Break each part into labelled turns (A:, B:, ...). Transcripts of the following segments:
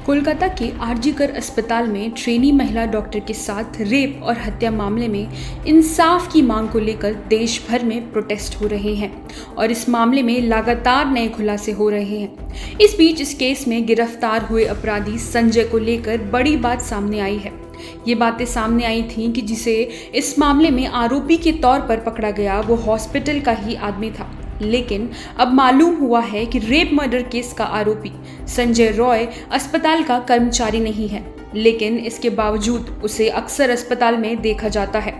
A: कोलकाता के आरजीकर अस्पताल में ट्रेनी महिला डॉक्टर के साथ रेप और हत्या मामले में इंसाफ की मांग को लेकर देश भर में प्रोटेस्ट हो रहे हैं और इस मामले में लगातार नए खुलासे हो रहे हैं। इस बीच इस केस में गिरफ्तार हुए अपराधी संजय को लेकर बड़ी बात सामने आई है। ये बातें सामने आई थीं कि जिसे इस मामले में आरोपी के तौर पर पकड़ा गया वो हॉस्पिटल का ही आदमी था, लेकिन अब मालूम हुआ है कि रेप मर्डर केस का आरोपी संजय रॉय अस्पताल का कर्मचारी नहीं है, लेकिन इसके बावजूद उसे अक्सर अस्पताल में देखा जाता है।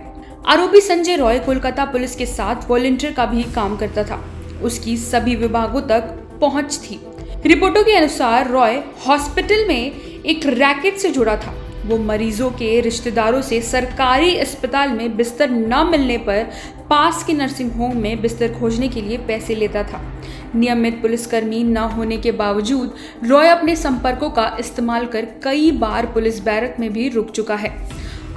A: आरोपी संजय रॉय कोलकाता पुलिस के साथ वॉलंटियर का भी काम करता था। उसकी सभी विभागों तक पहुंच थी। रिपोर्टों के अनुसार रॉय हॉस्पिटल में एक रैकेट से जुड़ा था। वो मरीजों के रिश्तेदारों से सरकारी अस्पताल में बिस्तर न मिलने पर पास के नर्सिंग होम में बिस्तर खोजने के लिए पैसे लेता था। नियमित पुलिसकर्मी न होने के बावजूद रॉय अपने संपर्कों का इस्तेमाल कर कई बार पुलिस बैरक में भी रुक चुका है।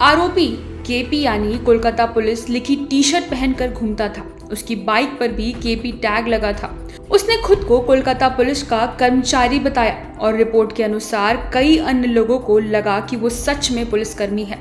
A: आरोपी केपी यानी कोलकाता पुलिस लिखी टी शर्ट पहनकर घूमता था। उसकी बाइक पर भी केपी टैग लगा था। उसने खुद को कोलकाता पुलिस का कर्मचारी बताया और रिपोर्ट के अनुसार कई अन्य लोगों को लगा कि वो सच में पुलिसकर्मी है।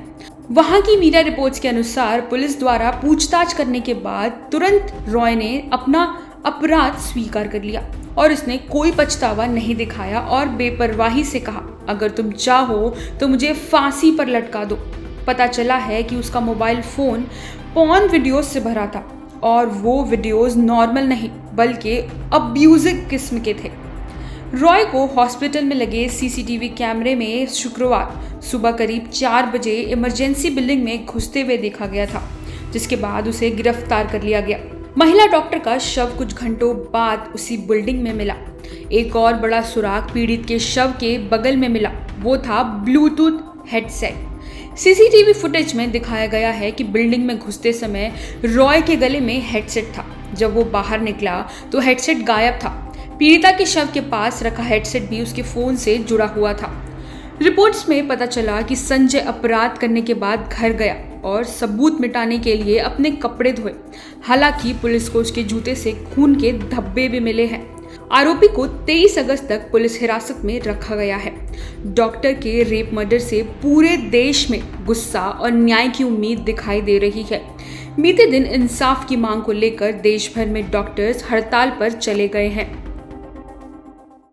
A: वहां की मीडिया रिपोर्ट्स के अनुसार पुलिस द्वारा पूछताछ करने के बाद तुरंत रॉय ने अपना अपराध स्वीकार कर लिया और इसने कोई पछतावा नहीं दिखाया और बेपरवाही से कहा, अगर तुम चाहो तो मुझे फांसी पर लटका दो। पता चला है कि उसका मोबाइल फोन पॉर्न वीडियोस से भरा था और वो वीडियोस नॉर्मल नहीं बल्कि अब्यूजिव किस्म के थे। रॉय को हॉस्पिटल में लगे सीसीटीवी कैमरे में शुक्रवार सुबह करीब 4 बजे इमरजेंसी बिल्डिंग में घुसते हुए देखा गया था, जिसके बाद उसे गिरफ्तार कर लिया गया। महिला डॉक्टर का शव कुछ घंटों बाद उसी बिल्डिंग में मिला। एक और बड़ा सुराग पीड़ित के शव के बगल में मिला। वो था ब्लूटूथ हेडसेट। सीसीटीवी फुटेज में दिखाया गया है कि बिल्डिंग में घुसते समय रॉय के गले में हेडसेट था। जब वो बाहर निकला तो हेडसेट गायब था। पीड़िता के शव के पास रखा हेडसेट भी उसके फोन से जुड़ा हुआ था। रिपोर्ट्स में पता चला कि संजय अपराध करने के बाद घर गया और सबूत मिटाने के लिए अपने कपड़े धोए। हालांकि पुलिस को उसके जूते से खून के धब्बे भी मिले हैं। आरोपी को 23 अगस्त तक पुलिस हिरासत में रखा गया है। डॉक्टर के रेप मर्डर से पूरे देश में गुस्सा और न्याय की उम्मीद दिखाई दे रही है। बीते दिन इंसाफ की मांग को लेकर देश भर में डॉक्टर्स हड़ताल पर चले गए हैं।